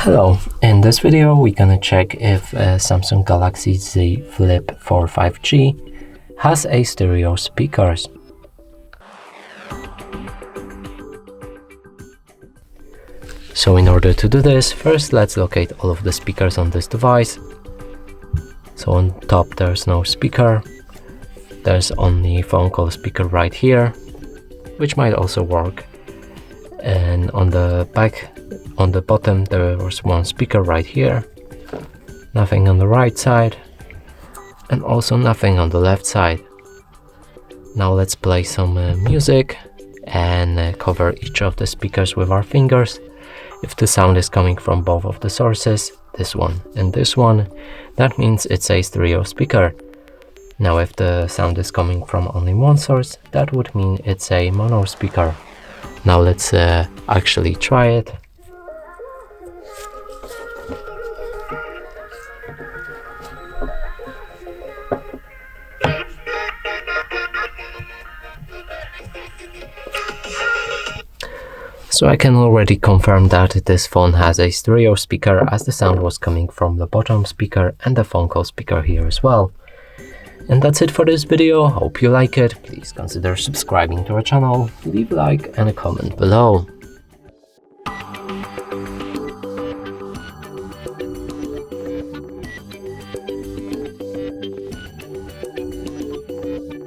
Hello, in this video we're gonna check if Samsung Galaxy Z Flip4 5G has a stereo speakers. So in order to do this, first let's locate all of the speakers on this device. So on top there's no speaker, there's only phone call speaker right here, which might also work. And on the back, on the bottom, there was one speaker right here, nothing on the right side, and also nothing on the left side. Now let's play some music and cover each of the speakers with our fingers. If the sound is coming from both of the sources, this one and this one, that means it's a stereo speaker. Now if the sound is coming from only one source, that would mean it's a mono speaker. Now let's actually try it. So I can already confirm that this phone has a stereo speaker, as the sound was coming from the bottom speaker and the phone call speaker here as well. And that's it for this video. Hope you like it. Please consider subscribing to our channel, leave a like and a comment below.